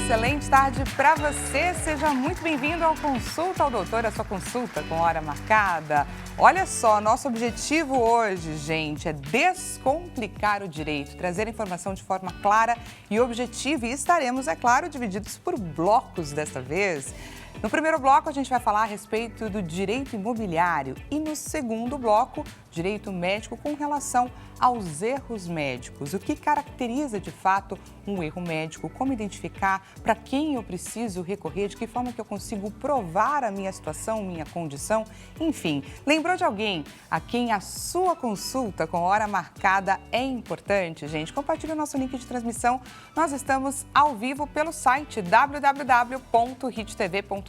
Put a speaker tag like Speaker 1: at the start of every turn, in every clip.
Speaker 1: excelente tarde para você. Seja muito bem-vindo ao Consulta ao Doutor, a sua consulta com hora marcada. Olha só, nosso objetivo hoje, gente, é descomplicar o direito, trazer informação de forma clara e objetiva. E estaremos, é claro, divididos por blocos desta vez. No primeiro bloco, a gente vai falar a respeito do direito imobiliário e no segundo bloco, direito médico com relação aos erros médicos. O que caracteriza, de fato, um erro médico? Como identificar? Para quem eu preciso recorrer? De que forma que eu consigo provar a minha situação, minha condição? Enfim, lembrou de alguém a quem a sua consulta com hora marcada é importante? Gente, compartilhe o nosso link de transmissão. Nós estamos ao vivo pelo site www.hittv.com.br.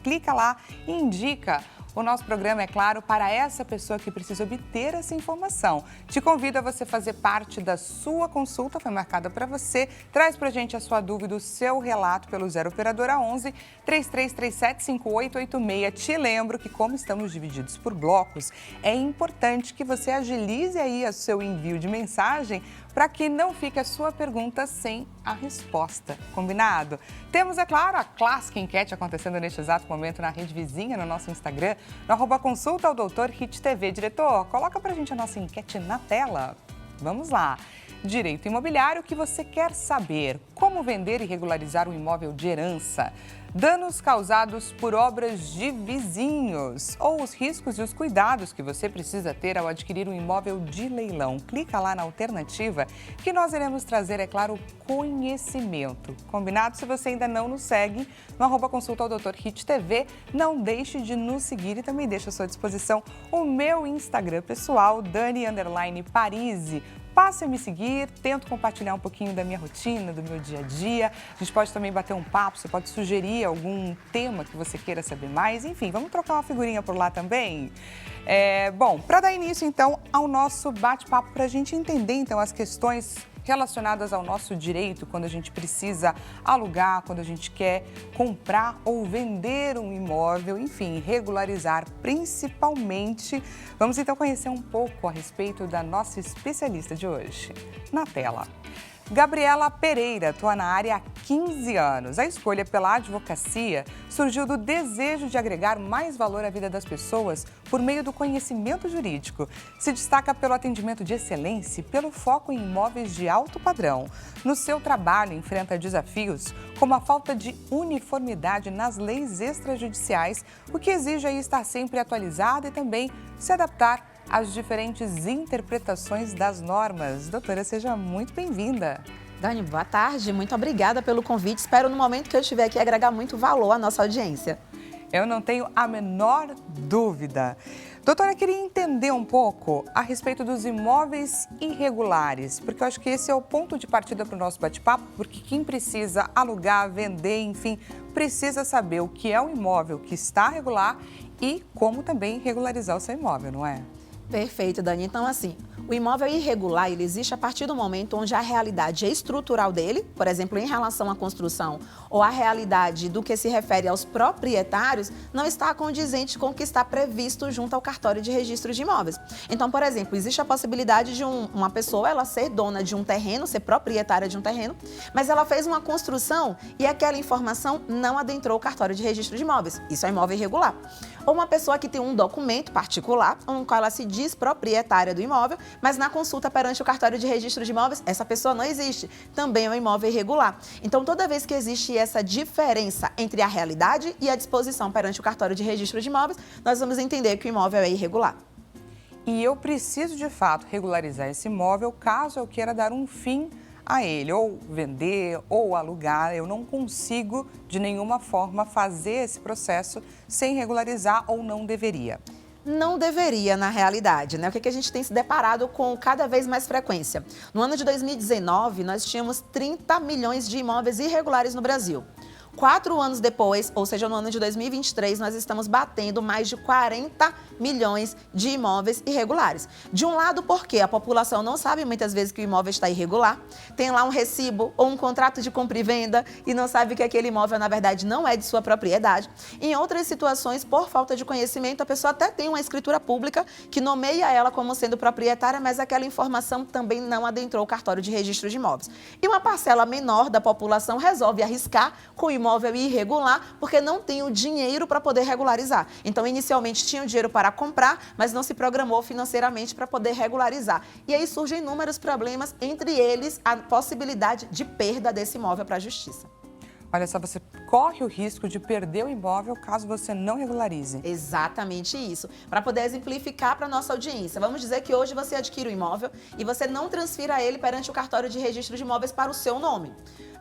Speaker 1: Clica lá e indica o nosso programa, é claro, para essa pessoa que precisa obter essa informação. Te convido a você fazer parte da sua consulta, foi marcada para você. Traz para a gente a sua dúvida, o seu relato pelo 0 Operadora 11 3337 5886. Te lembro que, como estamos divididos por blocos, é importante que você agilize aí o seu envio de mensagem para que não fique a sua pergunta sem a resposta. Combinado? Temos, é claro, a clássica enquete acontecendo neste exato momento na rede vizinha, no nosso Instagram, no @consulta ao doutor HitTV. Diretor, coloca pra gente a nossa enquete na tela. Vamos lá. Direito imobiliário, o que você quer saber? Como vender e regularizar um imóvel de herança? Danos causados por obras de vizinhos ou os riscos e os cuidados que você precisa ter ao adquirir um imóvel de leilão. Clica lá na alternativa que nós iremos trazer, é claro, conhecimento. Combinado? Se você ainda não nos segue, no @consulta ao doutor HitTV, não deixe de nos seguir e também deixe à sua disposição o meu Instagram pessoal, Dani_Parisi. Passe a me seguir, tento compartilhar um pouquinho da minha rotina, do meu dia a dia. A gente pode também bater um papo, você pode sugerir algum tema que você queira saber mais. Enfim, vamos trocar uma figurinha por lá também? Bom, para dar início, então, ao nosso bate-papo, para a gente entender, então, as questões relacionadas ao nosso direito, quando a gente precisa alugar, quando a gente quer comprar ou vender um imóvel, enfim, regularizar principalmente. Vamos então conhecer um pouco a respeito da nossa especialista de hoje. Na tela. Gabriela Pereira atua na área há 15 anos. A escolha pela advocacia surgiu do desejo de agregar mais valor à vida das pessoas por meio do conhecimento jurídico. Se destaca pelo atendimento de excelência e pelo foco em imóveis de alto padrão. No seu trabalho, enfrenta desafios como a falta de uniformidade nas leis extrajudiciais, o que exige aí estar sempre atualizada e também se adaptar às diferentes interpretações das normas. Doutora, seja muito bem-vinda.
Speaker 2: Dani, boa tarde. Muito obrigada pelo convite. Espero, no momento que eu estiver aqui, agregar muito valor à nossa audiência.
Speaker 1: Eu não tenho a menor dúvida. Doutora, eu queria entender um pouco a respeito dos imóveis irregulares, porque eu acho que esse é o ponto de partida para o nosso bate-papo, porque quem precisa alugar, vender, enfim, precisa saber o que é um imóvel que está regular e como também regularizar o seu imóvel, não é?
Speaker 2: Perfeito, Dani. Então, assim, o imóvel irregular, ele existe a partir do momento onde a realidade estrutural dele, por exemplo, em relação à construção, ou a realidade do que se refere aos proprietários, não está condizente com o que está previsto junto ao cartório de registro de imóveis. Então, por exemplo, existe a possibilidade de uma pessoa, ela ser dona de um terreno, ser proprietária de um terreno, mas ela fez uma construção e aquela informação não adentrou o cartório de registro de imóveis. Isso é imóvel irregular. Ou uma pessoa que tem um documento particular, no qual ela se diz proprietária do imóvel, mas na consulta perante o cartório de registro de imóveis, essa pessoa não existe. Também é um imóvel irregular. Então, toda vez que existe essa diferença entre a realidade e a disposição perante o cartório de registro de imóveis, nós vamos entender que o imóvel é irregular.
Speaker 1: E eu preciso, de fato, regularizar esse imóvel caso eu queira dar um fim a ele, ou vender, ou alugar. Eu não consigo, de nenhuma forma, fazer esse processo sem regularizar ou não deveria.
Speaker 2: Não deveria, na realidade, né? O que a gente tem se deparado com cada vez mais frequência? No ano de 2019, nós tínhamos 30 milhões de imóveis irregulares no Brasil. 4 anos depois, ou seja, no ano de 2023, nós estamos batendo mais de 40 milhões de imóveis irregulares. De um lado, porque a população não sabe muitas vezes que o imóvel está irregular, tem lá um recibo ou um contrato de compra e venda e não sabe que aquele imóvel, na verdade, não é de sua propriedade. Em outras situações, por falta de conhecimento, a pessoa até tem uma escritura pública que nomeia ela como sendo proprietária, mas aquela informação também não adentrou o cartório de registro de imóveis. E uma parcela menor da população resolve arriscar com o imóvel irregular porque não tem o dinheiro para poder regularizar. Então, inicialmente tinha o dinheiro para comprar, mas não se programou financeiramente para poder regularizar. E aí surgem inúmeros problemas, entre eles a possibilidade de perda desse imóvel para a justiça.
Speaker 1: Olha só, você corre o risco de perder o imóvel caso você não regularize.
Speaker 2: Exatamente isso. Para poder exemplificar para a nossa audiência, vamos dizer que hoje você adquire o imóvel e você não transfira ele perante o cartório de registro de imóveis para o seu nome.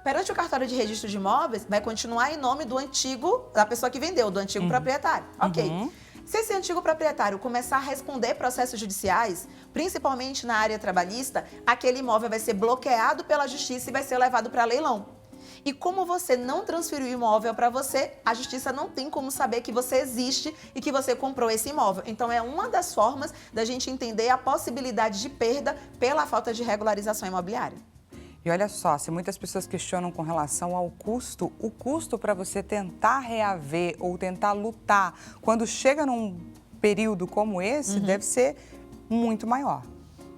Speaker 2: Perante o cartório de registro de imóveis, vai continuar em nome do antigo, da pessoa que vendeu, do antigo proprietário. Ok. Se esse antigo proprietário começar a responder processos judiciais, principalmente na área trabalhista, aquele imóvel vai ser bloqueado pela justiça e vai ser levado para leilão. E como você não transferiu o imóvel para você, a justiça não tem como saber que você existe e que você comprou esse imóvel. Então, é uma das formas da gente entender a possibilidade de perda pela falta de regularização imobiliária.
Speaker 1: E olha só, se muitas pessoas questionam com relação ao custo, o custo para você tentar reaver ou tentar lutar quando chega num período como esse, deve ser muito maior.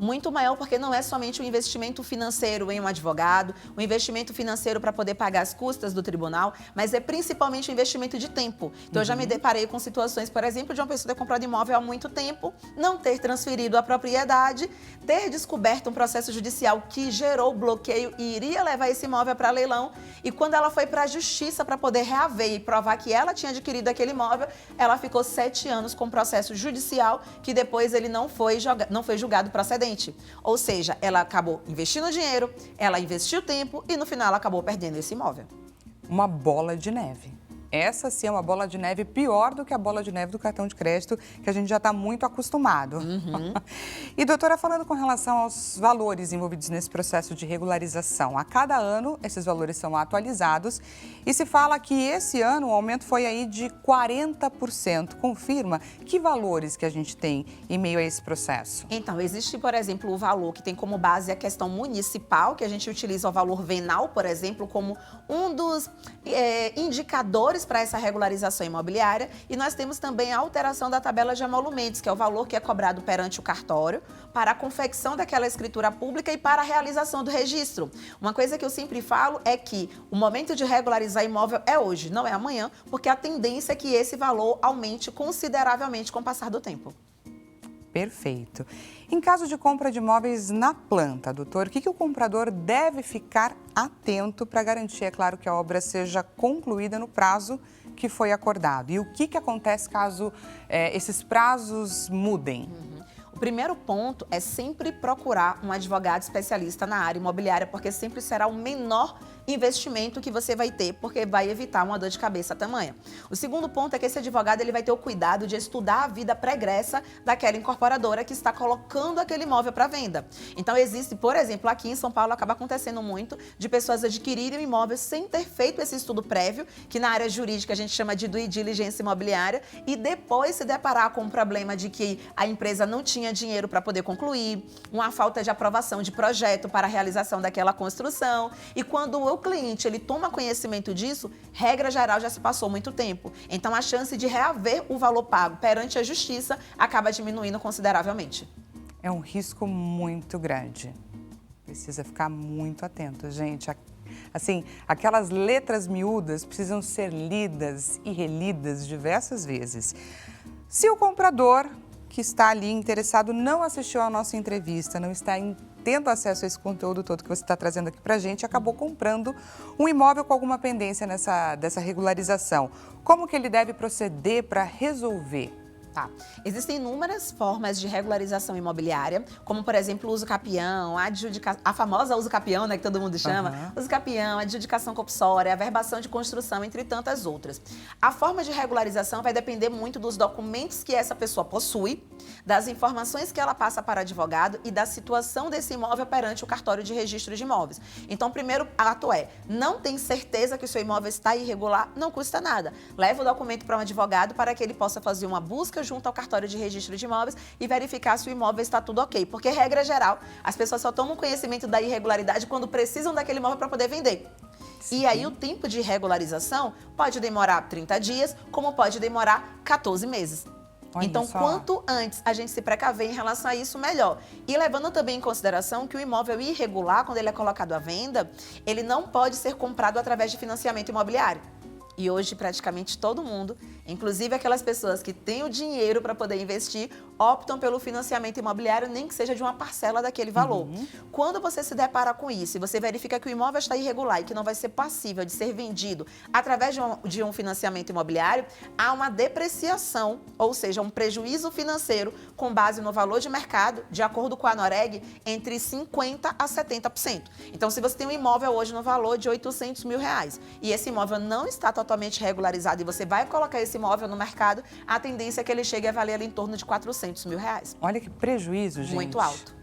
Speaker 2: Muito maior porque não é somente o investimento financeiro em um advogado, o investimento financeiro para poder pagar as custas do tribunal, mas é principalmente o investimento de tempo. Então, eu já me deparei com situações, por exemplo, de uma pessoa ter comprado imóvel há muito tempo, não ter transferido a propriedade, ter descoberto um processo judicial que gerou bloqueio e iria levar esse imóvel para leilão, e quando ela foi para a justiça para poder reaver e provar que ela tinha adquirido aquele imóvel, ela ficou 7 anos com processo judicial que depois ele não foi julgado procedente. Ou seja, ela acabou investindo dinheiro, ela investiu tempo e no final ela acabou perdendo esse imóvel.
Speaker 1: Uma bola de neve. Essa sim é uma bola de neve pior do que a bola de neve do cartão de crédito, que a gente já está muito acostumado. E, doutora, falando com relação aos valores envolvidos nesse processo de regularização, a cada ano esses valores são atualizados e se fala que esse ano o aumento foi aí de 40%. Confirma que valores que a gente tem em meio a esse processo?
Speaker 2: Então, existe, por exemplo, o valor que tem como base a questão municipal, que a gente utiliza o valor venal, por exemplo, como um dos indicadores para essa regularização imobiliária, e nós temos também a alteração da tabela de emolumentos, que é o valor que é cobrado perante o cartório para a confecção daquela escritura pública e para a realização do registro. Uma coisa que eu sempre falo é que o momento de regularizar imóvel é hoje, não é amanhã, porque a tendência é que esse valor aumente consideravelmente com o passar do tempo.
Speaker 1: Perfeito. Em caso de compra de imóveis na planta, doutor, o que o comprador deve ficar atento para garantir, é claro, que a obra seja concluída no prazo que foi acordado? E o que acontece caso esses prazos mudem?
Speaker 2: O primeiro ponto é sempre procurar um advogado especialista na área imobiliária, porque sempre será o menor investimento que você vai ter, porque vai evitar uma dor de cabeça tamanha. O segundo ponto é que esse advogado ele vai ter o cuidado de estudar a vida pregressa daquela incorporadora que está colocando aquele imóvel para venda. Então, existe, por exemplo, aqui em São Paulo acaba acontecendo muito de pessoas adquirirem o imóvel sem ter feito esse estudo prévio, que na área jurídica a gente chama de due diligence imobiliária, e depois se deparar com o problema de que a empresa não tinha dinheiro para poder concluir, uma falta de aprovação de projeto para a realização daquela construção, e quando o cliente ele toma conhecimento disso, regra geral já se passou muito tempo. Então, a chance de reaver o valor pago perante a justiça acaba diminuindo consideravelmente.
Speaker 1: É um risco muito grande. Precisa ficar muito atento, gente. Assim, aquelas letras miúdas precisam ser lidas e relidas diversas vezes. Se o comprador que está ali interessado não assistiu à nossa entrevista, não está tendo acesso a esse conteúdo todo que você está trazendo aqui para a gente, acabou comprando um imóvel com alguma pendência dessa regularização. Como que ele deve proceder para resolver?
Speaker 2: Tá. Existem inúmeras formas de regularização imobiliária, como, por exemplo, o uso capião, a famosa uso capião, né, que todo mundo chama, uso capião, adjudicação compulsória, averbação de construção, entre tantas outras. A forma de regularização vai depender muito dos documentos que essa pessoa possui, das informações que ela passa para advogado e da situação desse imóvel perante o cartório de registro de imóveis. Então, o primeiro ato é, não tem certeza que o seu imóvel está irregular, não custa nada. Leva o documento para um advogado para que ele possa fazer uma busca junto ao cartório de registro de imóveis e verificar se o imóvel está tudo ok. Porque, regra geral, as pessoas só tomam conhecimento da irregularidade quando precisam daquele imóvel para poder vender. Sim. E aí o tempo de regularização pode demorar 30 dias, como pode demorar 14 meses. Olha então, só. Quanto antes a gente se precaver em relação a isso, melhor. E levando também em consideração que o imóvel irregular, quando ele é colocado à venda, ele não pode ser comprado através de financiamento imobiliário. E hoje, praticamente todo mundo, inclusive aquelas pessoas que têm o dinheiro para poder investir, optam pelo financiamento imobiliário, nem que seja de uma parcela daquele valor. Quando você se depara com isso e você verifica que o imóvel está irregular e que não vai ser passível de ser vendido através de um financiamento imobiliário, há uma depreciação, ou seja, um prejuízo financeiro com base no valor de mercado, de acordo com a Noreg, entre 50% a 70%. Então, se você tem um imóvel hoje no valor de R$800 mil e esse imóvel não está totalmente regularizado e você vai colocar esse imóvel no mercado, a tendência é que ele chegue a valer ali em torno de R$400 mil.
Speaker 1: Olha que prejuízo, gente.
Speaker 2: Muito alto.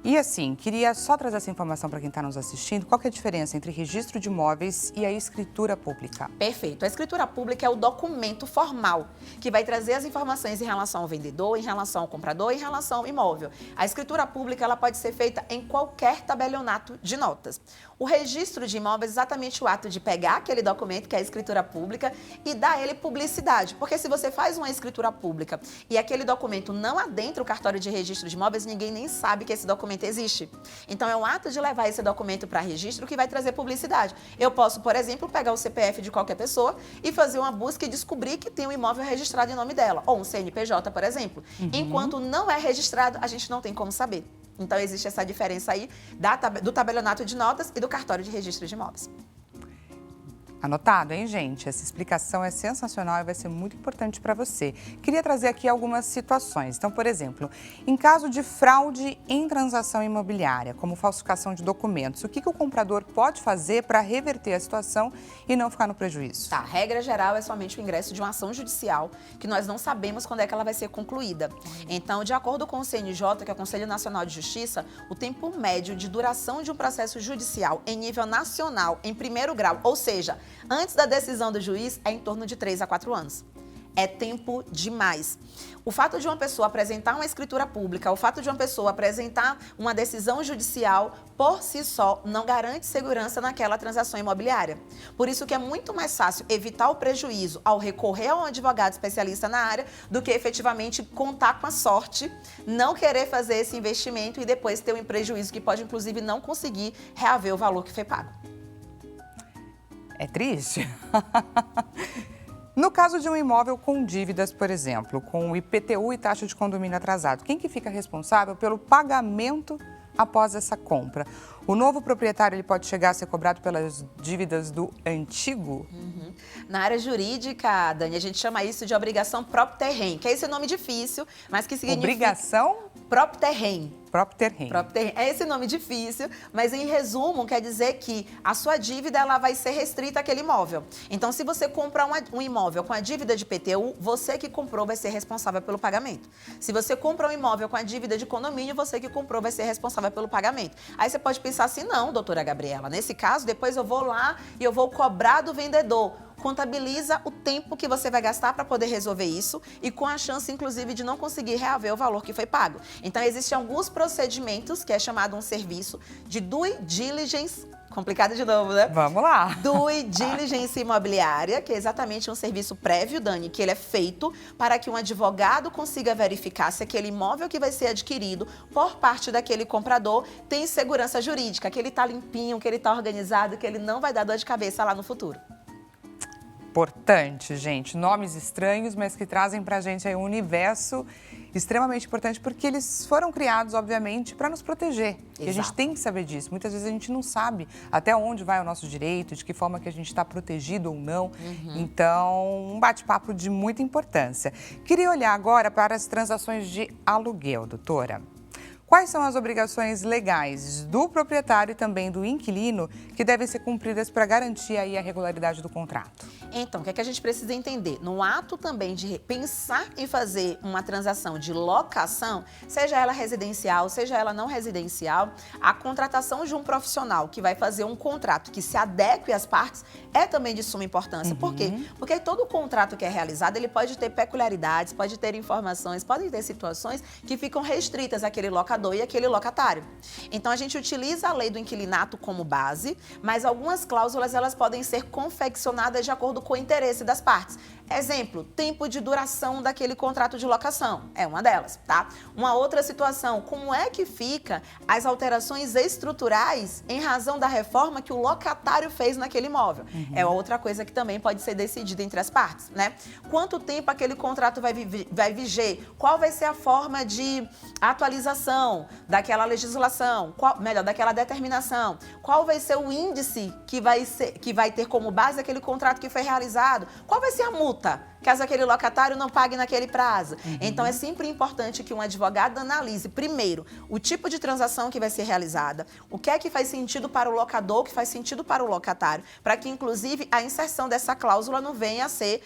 Speaker 1: E assim, queria só trazer essa informação para quem está nos assistindo. Qual que é a diferença entre registro de imóveis e a escritura pública?
Speaker 2: Perfeito. A escritura pública é o documento formal que vai trazer as informações em relação ao vendedor, em relação ao comprador, em relação ao imóvel. A escritura pública ela pode ser feita em qualquer tabelionato de notas. O registro de imóveis é exatamente o ato de pegar aquele documento, que é a escritura pública, e dar a ele publicidade. Porque se você faz uma escritura pública e aquele documento não adentra o cartório de registro de imóveis, ninguém nem sabe que esse documento existe. Então, é um ato de levar esse documento para registro que vai trazer publicidade. Eu posso, por exemplo, pegar o CPF de qualquer pessoa e fazer uma busca e descobrir que tem um imóvel registrado em nome dela, ou um CNPJ, por exemplo. Enquanto não é registrado, a gente não tem como saber. Então, existe essa diferença aí do tabelionato de notas e do cartório de registro de imóveis.
Speaker 1: Anotado, hein, gente? Essa explicação é sensacional e vai ser muito importante para você. Queria trazer aqui algumas situações. Então, por exemplo, em caso de fraude em transação imobiliária, como falsificação de documentos, o que o comprador pode fazer para reverter a situação e não ficar no prejuízo?
Speaker 2: Tá, a regra geral é somente o ingresso de uma ação judicial, que nós não sabemos quando é que ela vai ser concluída. Então, de acordo com o CNJ, que é o Conselho Nacional de Justiça, o tempo médio de duração de um processo judicial em nível nacional, em primeiro grau, ou seja, antes da decisão do juiz, é em torno de 3 a 4 anos. É tempo demais. O fato de uma pessoa apresentar uma escritura pública, o fato de uma pessoa apresentar uma decisão judicial, por si só, não garante segurança naquela transação imobiliária. Por isso que é muito mais fácil evitar o prejuízo ao recorrer a um advogado especialista na área do que efetivamente contar com a sorte, não querer fazer esse investimento e depois ter um prejuízo que pode, inclusive, não conseguir reaver o valor que foi pago.
Speaker 1: É triste? No caso de um imóvel com dívidas, por exemplo, com IPTU e taxa de condomínio atrasado, quem que fica responsável pelo pagamento após essa compra? O novo proprietário ele pode chegar a ser cobrado pelas dívidas do antigo?
Speaker 2: Na área jurídica, Dani, a gente chama isso de obrigação propter-rem, que é esse nome difícil, mas que significa...
Speaker 1: Obrigação?
Speaker 2: Propter-rem.
Speaker 1: Propter-rem.
Speaker 2: É esse nome difícil, mas em resumo quer dizer que a sua dívida ela vai ser restrita àquele imóvel. Então, se você comprar um imóvel com a dívida de IPTU, você que comprou vai ser responsável pelo pagamento. Se você compra um imóvel com a dívida de condomínio, você que comprou vai ser responsável pelo pagamento. Aí você pode pensar assim, não, doutora Gabriela, nesse caso, depois eu vou lá e eu vou cobrar do vendedor. Contabiliza o tempo que você vai gastar para poder resolver isso e com a chance, inclusive, de não conseguir reaver o valor que foi pago. Então, existem alguns procedimentos, que é chamado um serviço de due diligence, complicado de novo, né?
Speaker 1: Vamos lá.
Speaker 2: Due diligence imobiliária, que é exatamente um serviço prévio, Dani, que ele é feito para que um advogado consiga verificar se aquele imóvel que vai ser adquirido por parte daquele comprador tem segurança jurídica, que ele está limpinho, que ele está organizado, que ele não vai dar dor de cabeça lá no futuro.
Speaker 1: Importante, gente. Nomes estranhos, mas que trazem pra gente aí um universo extremamente importante porque eles foram criados, obviamente, para nos proteger. E a gente
Speaker 2: Exato.
Speaker 1: tem que saber disso. Muitas vezes a gente não sabe até onde vai o nosso direito, de que forma que a gente está protegido ou não. Então, um bate-papo de muita importância. Queria olhar agora para as transações de aluguel, doutora. Quais são as obrigações legais do proprietário e também do inquilino que devem ser cumpridas para garantir aí a regularidade do contrato?
Speaker 2: Então, o que é que a gente precisa entender? No ato também de pensar em fazer uma transação de locação, seja ela residencial, seja ela não residencial, a contratação de um profissional que vai fazer um contrato que se adeque às partes é também de suma importância. Por quê? Porque todo contrato que é realizado, ele pode ter peculiaridades, pode ter informações, podem ter situações que ficam restritas àquele locador e aquele locatário. Então, a gente utiliza a lei do inquilinato como base, mas algumas cláusulas elas podem ser confeccionadas de acordo com o interesse das partes. Exemplo, tempo de duração daquele contrato de locação, é uma delas, tá? Uma outra situação, como é que fica as alterações estruturais em razão da reforma que o locatário fez naquele imóvel? É outra coisa que também pode ser decidida entre as partes, né? Quanto tempo aquele contrato vai viger? Qual vai ser a forma de atualização daquela legislação? Daquela determinação? Qual vai ser o índice que vai ter como base aquele contrato que foi realizado? Qual vai ser a multa, caso aquele locatário não pague naquele prazo? Então, é sempre importante que um advogado analise, primeiro, o tipo de transação que vai ser realizada, o que é que faz sentido para o locador, o que faz sentido para o locatário, para que, inclusive, a inserção dessa cláusula não venha a ser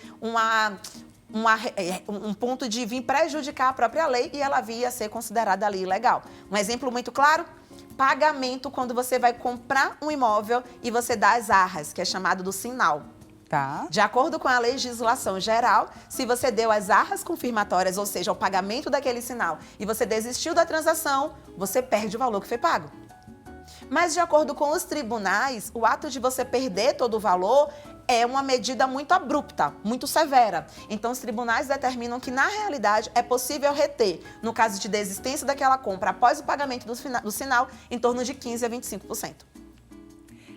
Speaker 2: um ponto de vir prejudicar a própria lei e ela vir a ser considerada ali ilegal. Um exemplo muito claro: pagamento quando você vai comprar um imóvel e você dá as arras, que é chamado do sinal.
Speaker 1: Tá.
Speaker 2: De acordo com a legislação geral, se você deu as arras confirmatórias, ou seja, o pagamento daquele sinal, e você desistiu da transação, você perde o valor que foi pago. Mas, de acordo com os tribunais, o ato de você perder todo o valor é uma medida muito abrupta, muito severa. Então, os tribunais determinam que, na realidade, é possível reter, no caso de desistência daquela compra após o pagamento do sinal, em torno de 15% a 25%.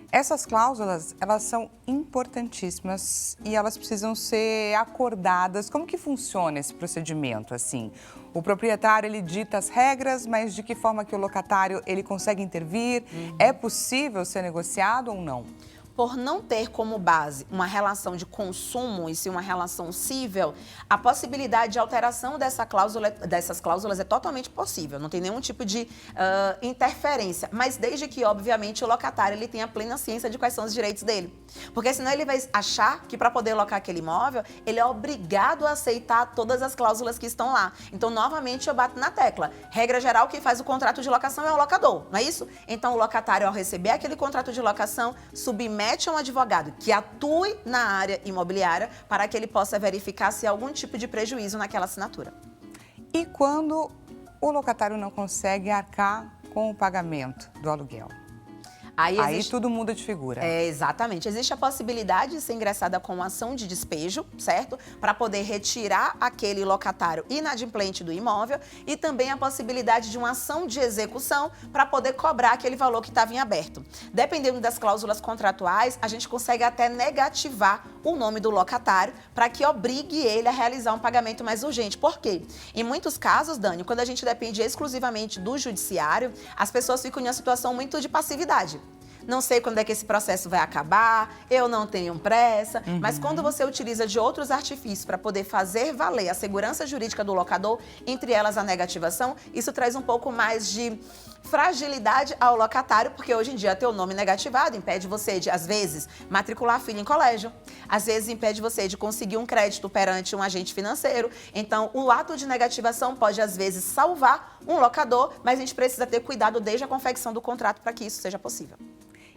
Speaker 1: Essas cláusulas, elas são importantíssimas e elas precisam ser acordadas. Como que funciona esse procedimento, assim? O proprietário, ele dita as regras, mas de que forma que o locatário, ele consegue intervir? É possível ser negociado ou não?
Speaker 2: Por não ter como base uma relação de consumo e sim uma relação cível, a possibilidade de alteração dessas cláusulas é totalmente possível, não tem nenhum tipo de interferência, mas desde que, obviamente, o locatário ele tenha plena ciência de quais são os direitos dele. Porque senão ele vai achar que para poder locar aquele imóvel, ele é obrigado a aceitar todas as cláusulas que estão lá. Então, novamente, eu bato na tecla. Regra geral, quem faz o contrato de locação é o locador, não é isso? Então, o locatário, ao receber aquele contrato de locação, submete a um advogado que atue na área imobiliária para que ele possa verificar se há algum tipo de prejuízo naquela assinatura.
Speaker 1: E quando o locatário não consegue arcar com o pagamento do aluguel? Aí tudo muda de figura.
Speaker 2: Exatamente. Existe a possibilidade de ser ingressada com uma ação de despejo, certo? Para poder retirar aquele locatário inadimplente do imóvel e também a possibilidade de uma ação de execução para poder cobrar aquele valor que estava em aberto. Dependendo das cláusulas contratuais, a gente consegue até negativar o nome do locatário para que obrigue ele a realizar um pagamento mais urgente. Por quê? Em muitos casos, Dani, quando a gente depende exclusivamente do judiciário, as pessoas ficam em uma situação muito de passividade. Não sei quando é que esse processo vai acabar, eu não tenho pressa. Mas quando você utiliza de outros artifícios para poder fazer valer a segurança jurídica do locador, entre elas a negativação, isso traz um pouco mais de fragilidade ao locatário, porque hoje em dia ter o nome negativado impede você de, às vezes, matricular a filha em colégio, às vezes impede você de conseguir um crédito perante um agente financeiro. Então, o ato de negativação pode, às vezes, salvar um locador, mas a gente precisa ter cuidado desde a confecção do contrato para que isso seja possível.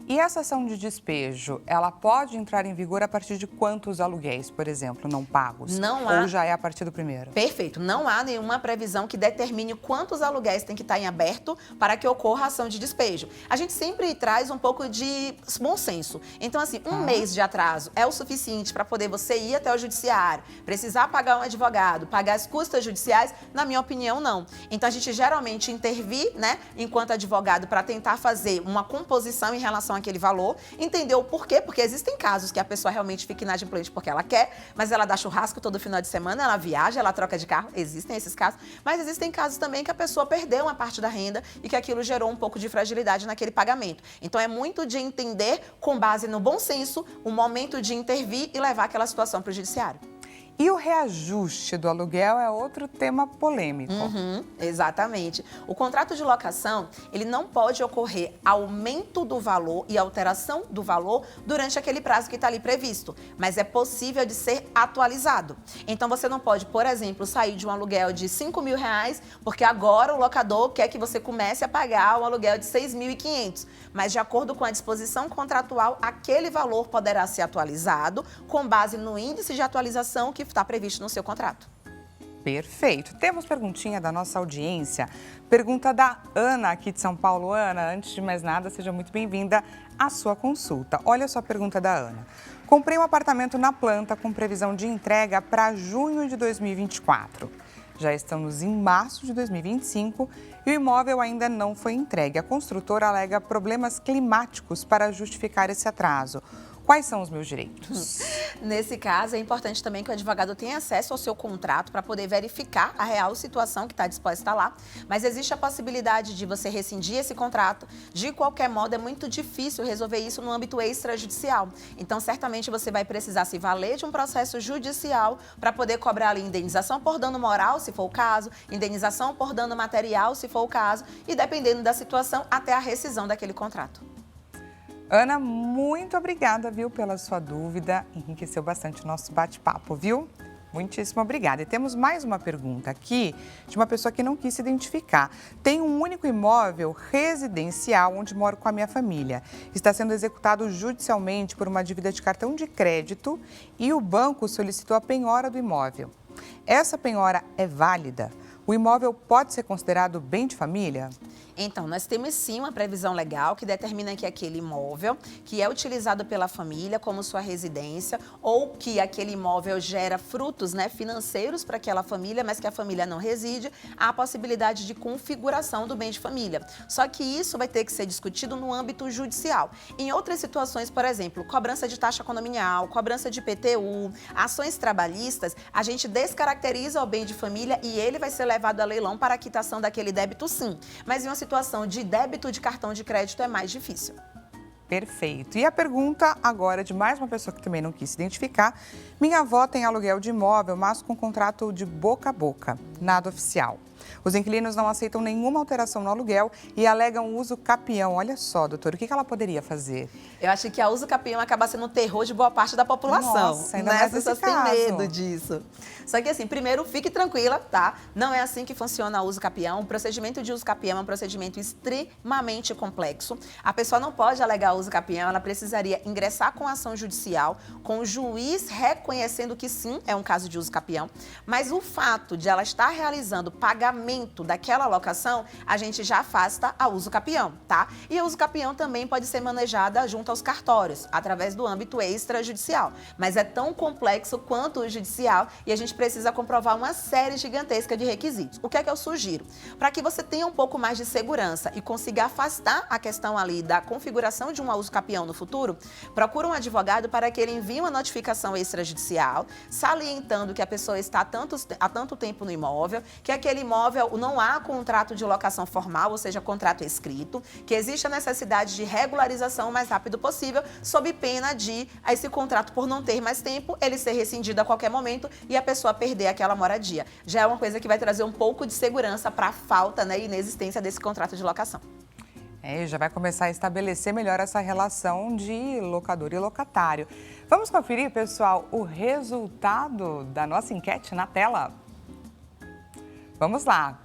Speaker 1: E essa ação de despejo, ela pode entrar em vigor a partir de quantos aluguéis, por exemplo, não pagos?
Speaker 2: Não há.
Speaker 1: Ou já é a partir do primeiro?
Speaker 2: Perfeito. Não há nenhuma previsão que determine quantos aluguéis tem que estar em aberto para que ocorra a ação de despejo. A gente sempre traz um pouco de bom senso. Então, assim, um mês de atraso é o suficiente para poder você ir até o judiciário, precisar pagar um advogado, pagar as custas judiciais? Na minha opinião, não. Então, a gente geralmente intervir, né, enquanto advogado, para tentar fazer uma composição em relação aquele valor, entender o porquê, porque existem casos que a pessoa realmente fica inadimplente porque ela quer, mas ela dá churrasco todo final de semana, ela viaja, ela troca de carro, existem esses casos, mas existem casos também que a pessoa perdeu uma parte da renda e que aquilo gerou um pouco de fragilidade naquele pagamento. Então é muito de entender, com base no bom senso, o momento de intervir e levar aquela situação para o judiciário.
Speaker 1: E o reajuste do aluguel é outro tema polêmico.
Speaker 2: Exatamente. O contrato de locação, ele não pode ocorrer aumento do valor e alteração do valor durante aquele prazo que está ali previsto, mas é possível de ser atualizado. Então, você não pode, por exemplo, sair de um aluguel de R$5.000, porque agora o locador quer que você comece a pagar um aluguel de R$6.500. Mas, de acordo com a disposição contratual, aquele valor poderá ser atualizado com base no índice de atualização que está previsto no seu contrato.
Speaker 1: Perfeito. Temos perguntinha da nossa audiência. Pergunta da Ana, aqui de São Paulo. Ana, antes de mais nada, seja muito bem-vinda à sua consulta. Olha só a pergunta da Ana. Comprei um apartamento na planta com previsão de entrega para junho de 2024. Já estamos em março de 2025 e o imóvel ainda não foi entregue. A construtora alega problemas climáticos para justificar esse atraso. Quais são os meus direitos?
Speaker 2: Nesse caso, é importante também que o advogado tenha acesso ao seu contrato para poder verificar a real situação que está disposta lá. Mas existe a possibilidade de você rescindir esse contrato. De qualquer modo, é muito difícil resolver isso no âmbito extrajudicial. Então, certamente, você vai precisar se valer de um processo judicial para poder cobrar ali indenização por dano moral, se for o caso, indenização por dano material, se for o caso, e dependendo da situação, até a rescisão daquele contrato.
Speaker 1: Ana, muito obrigada, viu, pela sua dúvida. Enriqueceu bastante o nosso bate-papo, viu? Muitíssimo obrigada. E temos mais uma pergunta aqui de uma pessoa que não quis se identificar. Tem um único imóvel residencial onde moro com a minha família. Está sendo executado judicialmente por uma dívida de cartão de crédito e o banco solicitou a penhora do imóvel. Essa penhora é válida? O imóvel pode ser considerado bem de família?
Speaker 2: Então, nós temos sim uma previsão legal que determina que aquele imóvel que é utilizado pela família como sua residência ou que aquele imóvel gera frutos, financeiros para aquela família, mas que a família não reside, há a possibilidade de configuração do bem de família. Só que isso vai ter que ser discutido no âmbito judicial. Em outras situações, por exemplo, cobrança de taxa condominial, cobrança de IPTU, ações trabalhistas, a gente descaracteriza o bem de família e ele vai ser levado a leilão para a quitação daquele débito, sim. Mas em uma situação de débito de cartão de crédito é mais difícil.
Speaker 1: Perfeito. E a pergunta agora de mais uma pessoa que também não quis se identificar. Minha avó tem aluguel de imóvel, mas com contrato de boca a boca, nada oficial. Os inquilinos não aceitam nenhuma alteração no aluguel e alegam uso capião. Olha só, doutor, o que ela poderia fazer?
Speaker 2: Eu acho que a uso capião acaba sendo um terror de boa parte da população.
Speaker 1: Nossa, ainda mais
Speaker 2: as pessoas têm medo disso. Só que assim, primeiro, fique tranquila, tá? Não é assim que funciona o uso capião. O procedimento de uso capião é um procedimento extremamente complexo. A pessoa não pode alegar uso capião, ela precisaria ingressar com ação judicial, com o juiz reconhecendo que sim, é um caso de uso capião. Mas o fato de ela estar realizando pagamento daquela locação, a gente já afasta a uso capião, tá? E a uso capião também pode ser manejada junto aos cartórios, através do âmbito extrajudicial. Mas é tão complexo quanto o judicial e a gente precisa comprovar uma série gigantesca de requisitos. O que é que eu sugiro? Para que você tenha um pouco mais de segurança e consiga afastar a questão ali da configuração de um uso capião no futuro, procura um advogado para que ele envie uma notificação extrajudicial, salientando que a pessoa está há tanto tempo no imóvel, que aquele imóvel não há contrato de locação formal, ou seja, contrato escrito, que existe a necessidade de regularização o mais rápido possível, sob pena de esse contrato, por não ter mais tempo, ele ser rescindido a qualquer momento e a pessoa perder aquela moradia. Já é uma coisa que vai trazer um pouco de segurança para a falta e inexistência desse contrato de locação.
Speaker 1: Já vai começar a estabelecer melhor essa relação de locador e locatário. Vamos conferir, pessoal, o resultado da nossa enquete na tela? Vamos lá.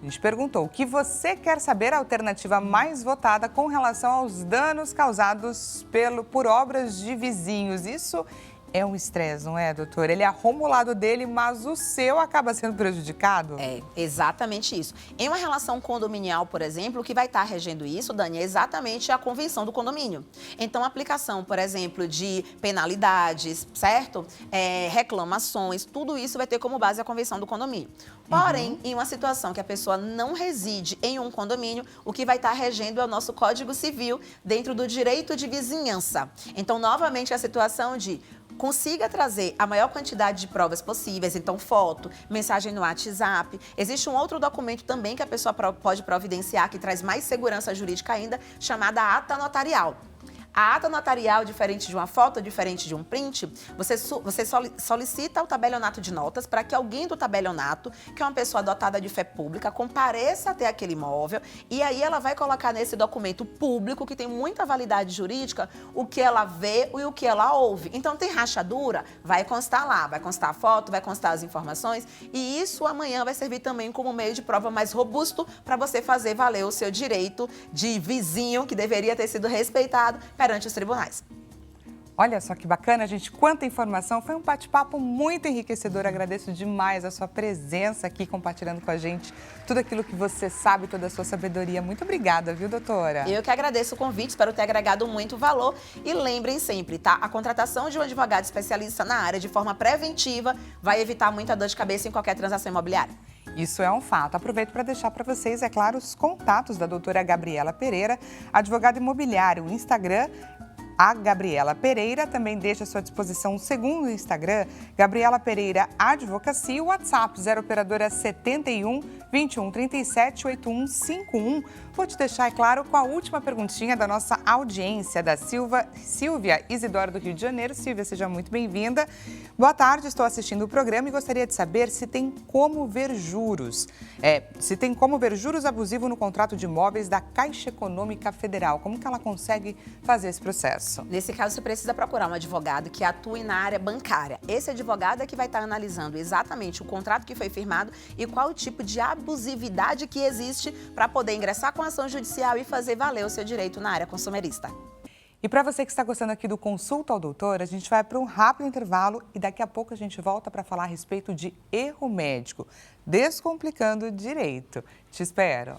Speaker 1: A gente perguntou o que você quer saber a alternativa mais votada com relação aos danos causados por obras de vizinhos. Isso é um estresse, não é, doutor? Ele arruma o lado dele, mas o seu acaba sendo prejudicado?
Speaker 2: É, exatamente isso. Em uma relação condominial, por exemplo, o que vai estar regendo isso, Dani, é exatamente a convenção do condomínio. Então, a aplicação, por exemplo, de penalidades, certo? Reclamações, tudo isso vai ter como base a convenção do condomínio. Porém, em uma situação que a pessoa não reside em um condomínio, o que vai estar regendo é o nosso Código Civil dentro do direito de vizinhança. Então, novamente, a situação de consiga trazer a maior quantidade de provas possíveis, então foto, mensagem no WhatsApp. Existe um outro documento também que a pessoa pode providenciar, que traz mais segurança jurídica ainda, chamada ata notarial. A ata notarial, diferente de uma foto, diferente de um print, você solicita o tabelionato de notas para que alguém do tabelionato, que é uma pessoa dotada de fé pública, compareça até aquele imóvel e aí ela vai colocar nesse documento público, que tem muita validade jurídica, o que ela vê e o que ela ouve. Então, tem rachadura? Vai constar lá, vai constar a foto, vai constar as informações e isso amanhã vai servir também como meio de prova mais robusto para você fazer valer o seu direito de vizinho, que deveria ter sido respeitado perante os tribunais.
Speaker 1: Olha só que bacana, gente, quanta informação. Foi um bate-papo muito enriquecedor. Agradeço demais a sua presença aqui, compartilhando com a gente tudo aquilo que você sabe, toda a sua sabedoria. Muito obrigada, viu, doutora?
Speaker 2: Eu que agradeço o convite, espero ter agregado muito valor. E lembrem sempre, tá? A contratação de um advogado especialista na área de forma preventiva vai evitar muita dor de cabeça em qualquer transação imobiliária.
Speaker 1: Isso é um fato. Aproveito para deixar para vocês, é claro, os contatos da doutora Gabriela Pereira, advogada imobiliária. O Instagram, a Gabriela Pereira, também deixa à sua disposição o segundo Instagram, Gabriela Pereira Advocacia, o WhatsApp 0 operadora 71 21 37 8151. Vou te deixar, é claro, com a última perguntinha da nossa audiência, da Silvia Isidoro, do Rio de Janeiro. Silvia, seja muito bem-vinda. Boa tarde, estou assistindo o programa e gostaria de saber se tem como ver juros. Se tem como ver juros abusivos no contrato de imóveis da Caixa Econômica Federal. Como que ela consegue fazer esse processo?
Speaker 2: Nesse caso, você precisa procurar um advogado que atue na área bancária. Esse advogado é que vai estar analisando exatamente o contrato que foi firmado e qual o tipo de abusividade que existe para poder ingressar com a ação judicial e fazer valer o seu direito na área consumerista.
Speaker 1: E para você que está gostando aqui do Consulta ao Doutor, a gente vai para um rápido intervalo e daqui a pouco a gente volta para falar a respeito de erro médico, descomplicando o direito. Te espero.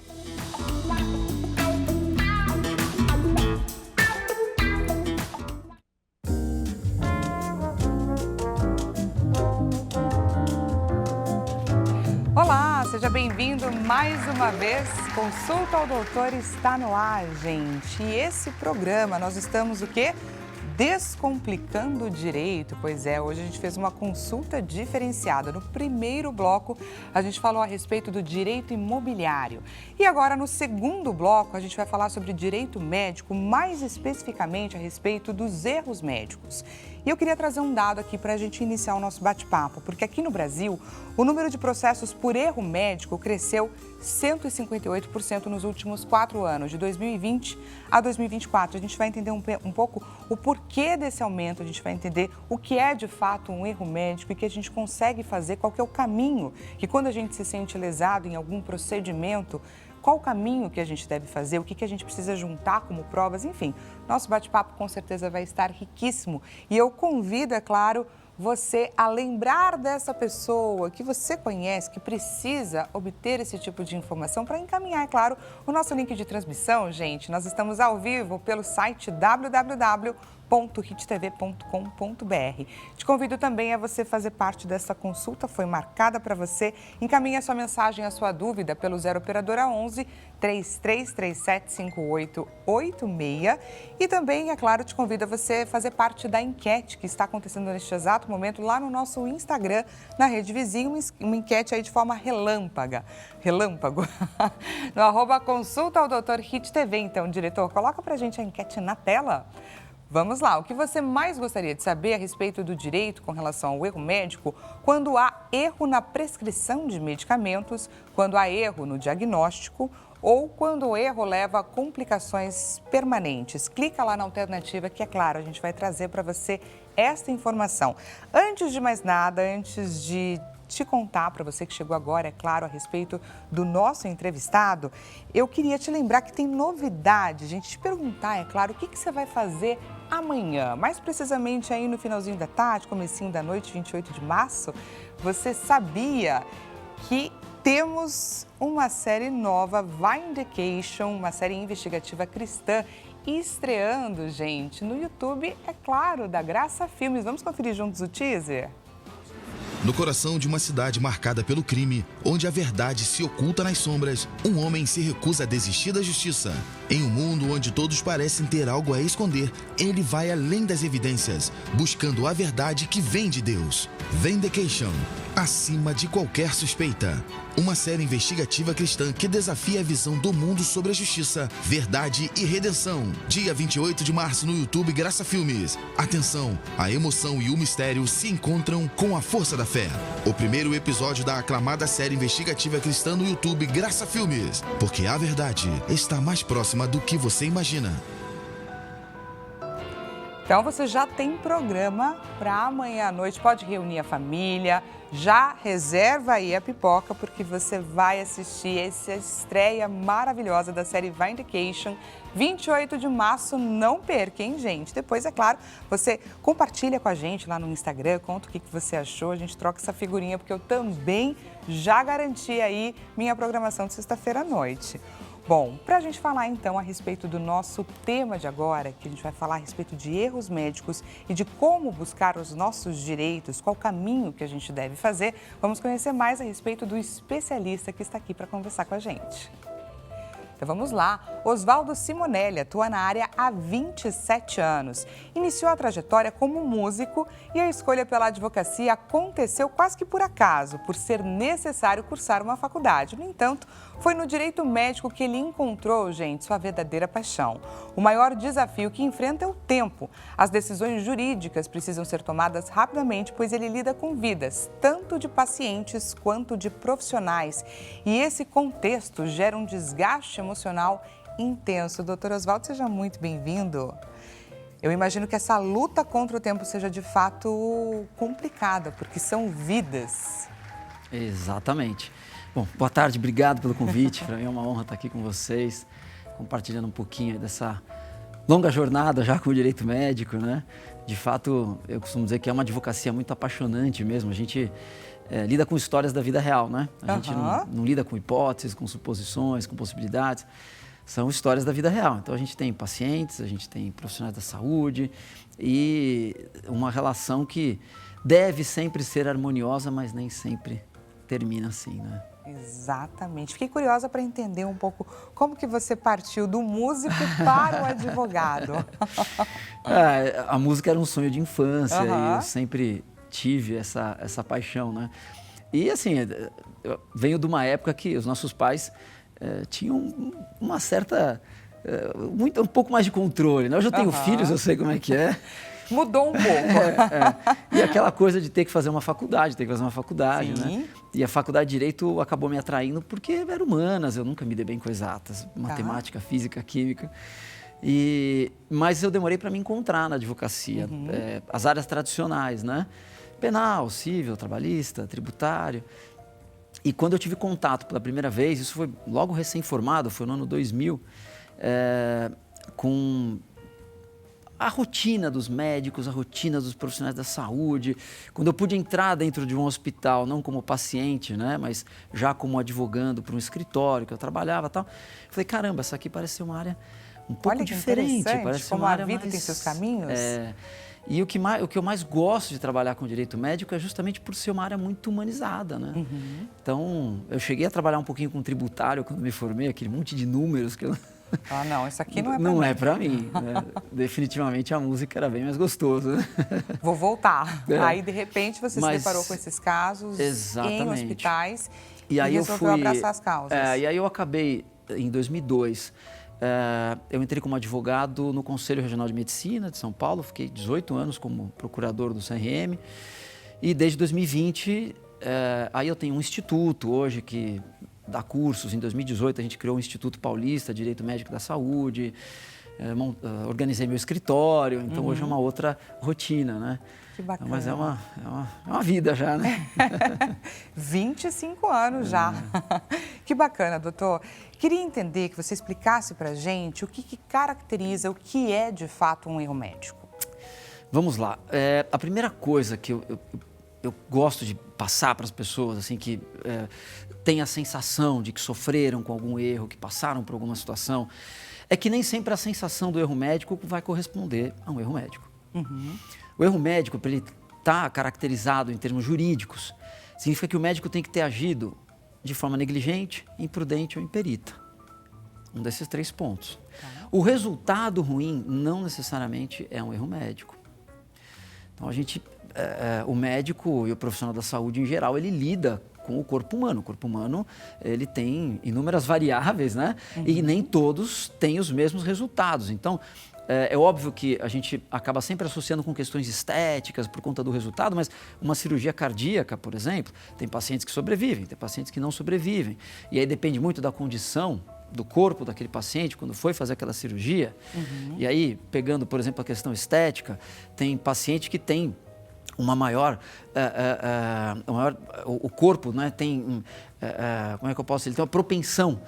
Speaker 1: Olá, seja bem-vindo mais uma vez. Consulta ao Doutor está no ar, gente. E esse programa, nós estamos o quê? Descomplicando o direito. Pois é, hoje a gente fez uma consulta diferenciada. No primeiro bloco, a gente falou a respeito do direito imobiliário. E agora, no segundo bloco, a gente vai falar sobre direito médico, mais especificamente a respeito dos erros médicos. E eu queria trazer um dado aqui para a gente iniciar o nosso bate-papo, porque aqui no Brasil, o número de processos por erro médico cresceu 158% nos últimos 4 anos, de 2020 a 2024. A gente vai entender um pouco o porquê desse aumento, a gente vai entender o que é de fato um erro médico e que a gente consegue fazer, qual que é o caminho, que quando a gente se sente lesado em algum procedimento, qual o caminho que a gente deve fazer, o que a gente precisa juntar como provas, enfim. Nosso bate-papo com certeza vai estar riquíssimo. E eu convido, é claro, você a lembrar dessa pessoa que você conhece, que precisa obter esse tipo de informação para encaminhar, é claro, o nosso link de transmissão, gente. Nós estamos ao vivo pelo site www.hittv.com.br. Te convido também a você fazer parte dessa consulta, foi marcada para você. Encaminhe a sua mensagem, a sua dúvida pelo 0 operadora 11 3337 5886. E também, é claro, te convido a você fazer parte da enquete que está acontecendo neste exato momento lá no nosso Instagram, na Rede Vizinho, uma enquete aí de forma relâmpago, no @consulta ao Doutor Hit TV. Então, diretor, coloca pra gente a enquete na tela. Vamos lá, o que você mais gostaria de saber a respeito do direito com relação ao erro médico quando há erro na prescrição de medicamentos, quando há erro no diagnóstico ou quando o erro leva a complicações permanentes? Clica lá na alternativa que, é claro, a gente vai trazer para você esta informação. Antes de mais nada, antes de te contar para você que chegou agora, é claro, a respeito do nosso entrevistado, eu queria te lembrar que tem novidade, gente, te perguntar, é claro, o que você vai fazer amanhã, mais precisamente aí no finalzinho da tarde, comecinho da noite, 28 de março, você sabia que temos uma série nova, Vindication, uma série investigativa cristã, estreando, gente, no YouTube, é claro, da Graça Filmes. Vamos conferir juntos o teaser?
Speaker 3: No coração de uma cidade marcada pelo crime, onde a verdade se oculta nas sombras, um homem se recusa a desistir da justiça. Em um mundo onde todos parecem ter algo a esconder, ele vai além das evidências, buscando a verdade que vem de Deus. Vindication, acima de qualquer suspeita. Uma série investigativa cristã que desafia a visão do mundo sobre a justiça, verdade e redenção. Dia 28 de março no YouTube Graça Filmes. Atenção, a emoção e o mistério se encontram com a força da fé. O primeiro episódio da aclamada série investigativa cristã no YouTube Graça Filmes. Porque a verdade está mais próxima do que você imagina.
Speaker 1: Então você já tem programa para amanhã à noite, pode reunir a família, já reserva aí a pipoca porque você vai assistir essa estreia maravilhosa da série Vindication, 28 de março, não perca, hein, gente? Depois, é claro, você compartilha com a gente lá no Instagram, conta o que você achou, a gente troca essa figurinha porque eu também já garanti aí minha programação de sexta-feira à noite. Bom, para a gente falar então a respeito do nosso tema de agora, que a gente vai falar a respeito de erros médicos e de como buscar os nossos direitos, qual caminho que a gente deve fazer, vamos conhecer mais a respeito do especialista que está aqui para conversar com a gente. Então vamos lá, Oswaldo Simonelli atua na área há 27 anos. Iniciou a trajetória como músico e a escolha pela advocacia aconteceu quase que por acaso, por ser necessário cursar uma faculdade. No entanto, foi no direito médico que ele encontrou, gente, sua verdadeira paixão. O maior desafio que enfrenta é o tempo. As decisões jurídicas precisam ser tomadas rapidamente, pois ele lida com vidas, tanto de pacientes quanto de profissionais. E esse contexto gera um desgaste emocional intenso. Doutor Oswaldo, seja muito bem-vindo. Eu imagino que essa luta contra o tempo seja de fato complicada, porque são vidas.
Speaker 4: Exatamente. Bom, boa tarde, obrigado pelo convite. Para mim é uma honra estar aqui com vocês, compartilhando um pouquinho dessa longa jornada já com o direito médico, né? De fato, eu costumo dizer que é uma advocacia muito apaixonante mesmo. A gente lida com histórias da vida real, né? A gente não lida com hipóteses, com suposições, com possibilidades. São histórias da vida real. Então, a gente tem pacientes, a gente tem profissionais da saúde e uma relação que deve sempre ser harmoniosa, mas nem sempre termina assim, né?
Speaker 1: Exatamente. Fiquei curiosa para entender um pouco como que você partiu do músico para o advogado.
Speaker 4: A música era um sonho de infância e eu sempre tive essa paixão, né? E assim, eu venho de uma época que os nossos pais tinham uma certa, um pouco mais de controle, né? Hoje eu tenho filhos, eu sei como é que é.
Speaker 1: Mudou um pouco.
Speaker 4: E aquela coisa de ter que fazer uma faculdade, né? E a faculdade de Direito acabou me atraindo porque era humanas, eu nunca me dei bem com exatas, matemática, física, química. Mas eu demorei para me encontrar na advocacia, as áreas tradicionais, né? Penal, civil, trabalhista, tributário. E quando eu tive contato pela primeira vez, isso foi logo recém-formado, foi no ano 2000, com a rotina dos médicos, a rotina dos profissionais da saúde. Quando eu pude entrar dentro de um hospital, não como paciente, né, mas já como advogando para um escritório que eu trabalhava e tal, falei, caramba, essa aqui parece ser uma área um pouco diferente. Parece
Speaker 1: como
Speaker 4: uma
Speaker 1: a
Speaker 4: área
Speaker 1: vida
Speaker 4: mais,
Speaker 1: tem seus caminhos.
Speaker 4: E o que eu mais gosto de trabalhar com direito médico é justamente por ser uma área muito humanizada, né? Então, eu cheguei a trabalhar um pouquinho com tributário quando me formei, aquele monte de números que eu...
Speaker 1: não, isso aqui não é para mim.
Speaker 4: Não é para mim, né? Definitivamente a música era bem mais gostosa. Né?
Speaker 1: Vou voltar. Aí, de repente, você se deparou com esses casos em hospitais e aí resolveu abraçar as causas.
Speaker 4: E aí eu acabei, em 2002, eu entrei como advogado no Conselho Regional de Medicina de São Paulo, fiquei 18 anos como procurador do CRM e desde 2020, aí eu tenho um instituto hoje que dá cursos. Em 2018 a gente criou o Instituto Paulista Direito Médico da Saúde, organizei meu escritório, então hoje é uma outra rotina, né?
Speaker 1: Que bacana.
Speaker 4: Mas é uma vida já, né?
Speaker 1: 25 anos já. Que bacana, doutor. Queria entender que você explicasse pra gente o que caracteriza, o que é de fato um erro médico.
Speaker 4: Vamos lá. A primeira coisa que eu gosto de passar para as pessoas, assim, que têm a sensação de que sofreram com algum erro, que passaram por alguma situação, é que nem sempre a sensação do erro médico vai corresponder a um erro médico. O erro médico, para ele estar caracterizado em termos jurídicos, significa que o médico tem que ter agido de forma negligente, imprudente ou imperita. Um desses 3 pontos. O resultado ruim não necessariamente é um erro médico. Então, o médico e o profissional da saúde em geral, ele lida com o corpo humano. O corpo humano, ele tem inúmeras variáveis, né? E nem todos têm os mesmos resultados. Então, é óbvio que a gente acaba sempre associando com questões estéticas por conta do resultado, mas uma cirurgia cardíaca, por exemplo, tem pacientes que sobrevivem, tem pacientes que não sobrevivem. E aí depende muito da condição do corpo daquele paciente quando foi fazer aquela cirurgia. E aí, pegando, por exemplo, a questão estética, tem paciente que tem uma maior, o corpo, né, tem, como é que eu posso dizer, ele tem uma propensão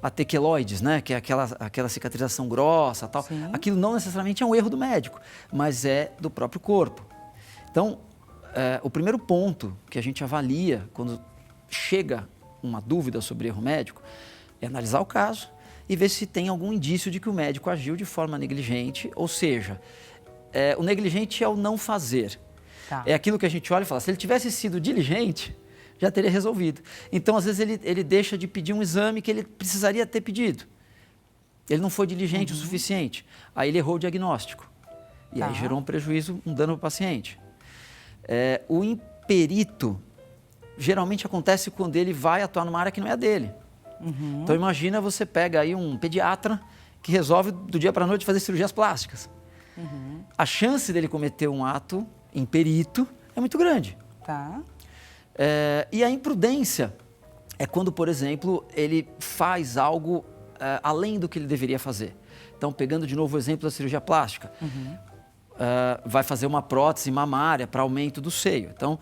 Speaker 4: a ter queloides, né, que é aquela cicatrização grossa, tal.
Speaker 1: Sim.
Speaker 4: Aquilo não necessariamente é um erro do médico, mas é do próprio corpo. Então, o primeiro ponto que a gente avalia quando chega uma dúvida sobre erro médico é analisar o caso e ver se tem algum indício de que o médico agiu de forma negligente, ou seja, o negligente é o não fazer.
Speaker 1: Tá.
Speaker 4: É aquilo que a gente olha e fala, se ele tivesse sido diligente, já teria resolvido. Então, às vezes, ele deixa de pedir um exame que ele precisaria ter pedido. Ele não foi diligente o suficiente. Aí ele errou o diagnóstico. E aí gerou um prejuízo, um dano para o paciente. O imperito geralmente acontece quando ele vai atuar numa área que não é a dele. Então, imagina você pega aí um pediatra que resolve do dia para a noite fazer cirurgias plásticas. A chance dele cometer um ato imperito é muito grande.
Speaker 1: Tá.
Speaker 4: E a imprudência é quando, por exemplo, ele faz algo além do que ele deveria fazer. Então, pegando de novo o exemplo da cirurgia plástica, vai fazer uma prótese mamária para aumento do seio. Então,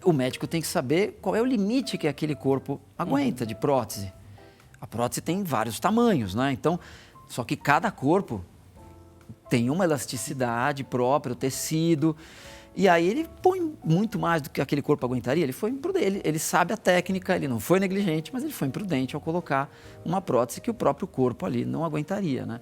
Speaker 4: o médico tem que saber qual é o limite que aquele corpo aguenta de prótese. A prótese tem vários tamanhos, né? Então, só que cada corpo tem uma elasticidade própria, o tecido. E aí ele põe muito mais do que aquele corpo aguentaria. Ele foi imprudente, ele sabe a técnica, ele não foi negligente, mas ele foi imprudente ao colocar uma prótese que o próprio corpo ali não aguentaria, né?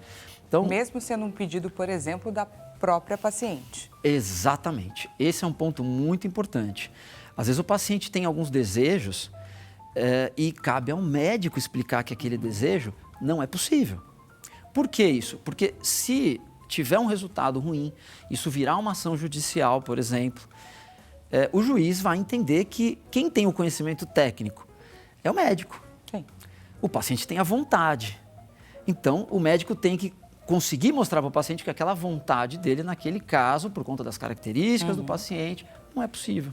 Speaker 4: Então,
Speaker 1: Mesmo sendo um pedido, por exemplo, da própria paciente.
Speaker 4: exatamente. Esse é um ponto muito importante. Às vezes o paciente tem alguns desejos e cabe ao médico explicar que aquele desejo não é possível. Por que isso? Porque se tiver um resultado ruim, isso virar uma ação judicial, por exemplo, o juiz vai entender que quem tem o conhecimento técnico é o médico.
Speaker 1: Sim.
Speaker 4: O paciente tem a vontade. Então, o médico tem que conseguir mostrar para o paciente que aquela vontade dele, naquele caso, por conta das características do paciente, não é possível.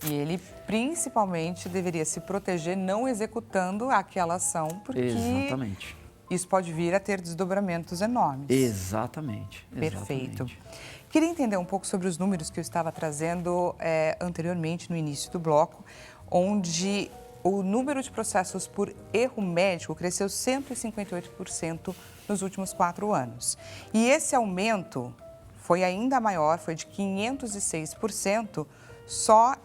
Speaker 1: E ele, principalmente, deveria se proteger não executando aquela ação, porque
Speaker 4: Exatamente.
Speaker 1: isso pode vir a ter desdobramentos enormes.
Speaker 4: Exatamente.
Speaker 1: Perfeito.
Speaker 4: Exatamente.
Speaker 1: Queria entender um pouco sobre os números que eu estava trazendo anteriormente, no início do bloco, onde o número de processos por erro médico cresceu 158% nos últimos 4 anos. E esse aumento foi ainda maior, foi de 506%, só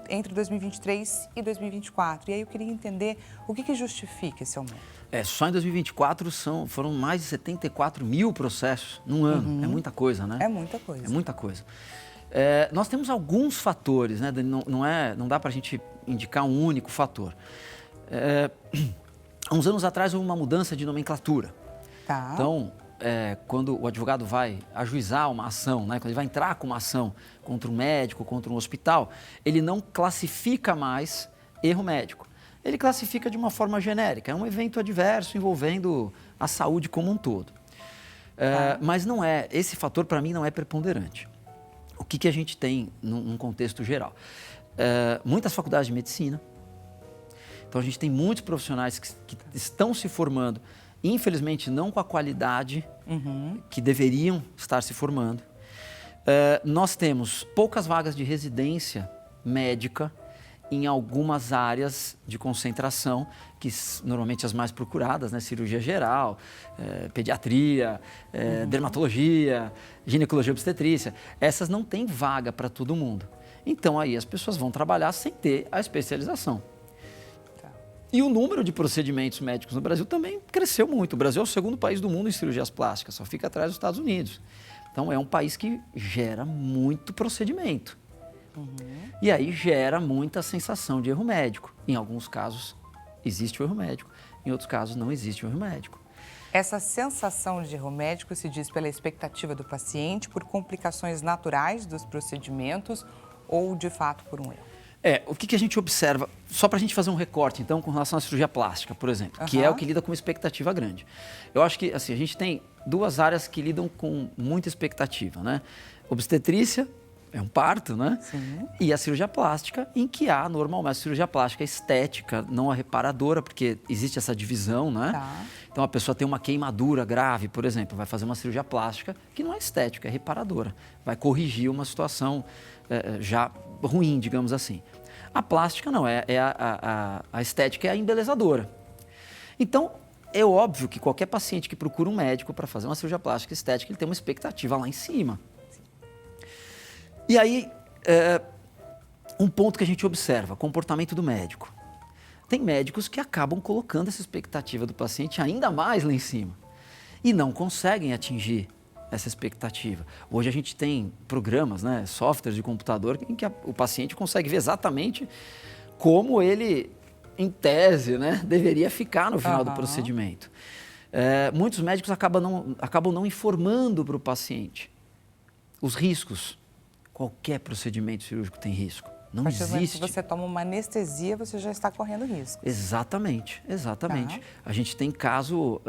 Speaker 1: entre 2023 e 2024. E aí eu queria entender o que justifica esse aumento.
Speaker 4: Só em 2024 foram mais de 74 mil processos num ano. É muita coisa, né?
Speaker 1: É muita coisa.
Speaker 4: É muita coisa. Nós temos alguns fatores, né? Não dá para a gente indicar um único fator. Há uns anos atrás houve uma mudança de nomenclatura.
Speaker 1: Tá.
Speaker 4: Então, quando o advogado vai ajuizar uma ação, né? Quando ele vai entrar com uma ação contra um médico, contra um hospital, ele não classifica mais erro médico. Ele classifica de uma forma genérica. É um evento adverso envolvendo a saúde como um todo. Mas esse fator para mim não é preponderante. O que a gente tem num contexto geral? Muitas faculdades de medicina. Então a gente tem muitos profissionais que estão se formando infelizmente não com a qualidade que deveriam estar se formando. Nós temos poucas vagas de residência médica em algumas áreas de concentração, que normalmente as mais procuradas, né? Cirurgia geral, pediatria, dermatologia, ginecologia obstetrícia. Essas não têm vaga para todo mundo. Então aí as pessoas vão trabalhar sem ter a especialização. E o número de procedimentos médicos no Brasil também cresceu muito. O Brasil é o segundo país do mundo em cirurgias plásticas, só fica atrás dos Estados Unidos. Então é um país que gera muito procedimento. E aí gera muita sensação de erro médico. Em alguns casos existe o erro médico, em outros casos não existe o erro médico.
Speaker 1: Essa sensação de erro médico se diz pela expectativa do paciente, por complicações naturais dos procedimentos ou, de fato, por um erro?
Speaker 4: O que a gente observa, só para a gente fazer um recorte, então, com relação à cirurgia plástica, por exemplo, que é o que lida com uma expectativa grande. Eu acho que, assim, a gente tem duas áreas que lidam com muita expectativa, né? Obstetrícia, é um parto, né?
Speaker 1: Sim.
Speaker 4: E a cirurgia plástica, em que há normalmente a cirurgia plástica estética, não a reparadora, porque existe essa divisão, né?
Speaker 1: Tá.
Speaker 4: Então a pessoa tem uma queimadura grave, por exemplo, vai fazer uma cirurgia plástica que não é estética, é reparadora. Vai corrigir uma situação já ruim, digamos assim. A plástica não, a estética é a embelezadora. Então, é óbvio que qualquer paciente que procura um médico para fazer uma cirurgia plástica estética, ele tem uma expectativa lá em cima. E aí, um ponto que a gente observa, comportamento do médico. Tem médicos que acabam colocando essa expectativa do paciente ainda mais lá em cima e não conseguem atingir essa expectativa. Hoje a gente tem programas, né, softwares de computador em que o paciente consegue ver exatamente como ele, em tese, né, deveria ficar no final do procedimento. Muitos médicos acabam não informando para o paciente os riscos. Qualquer procedimento cirúrgico tem risco. Não existe.
Speaker 1: Se você toma uma anestesia, você já está correndo risco.
Speaker 4: Exatamente, exatamente. A gente tem caso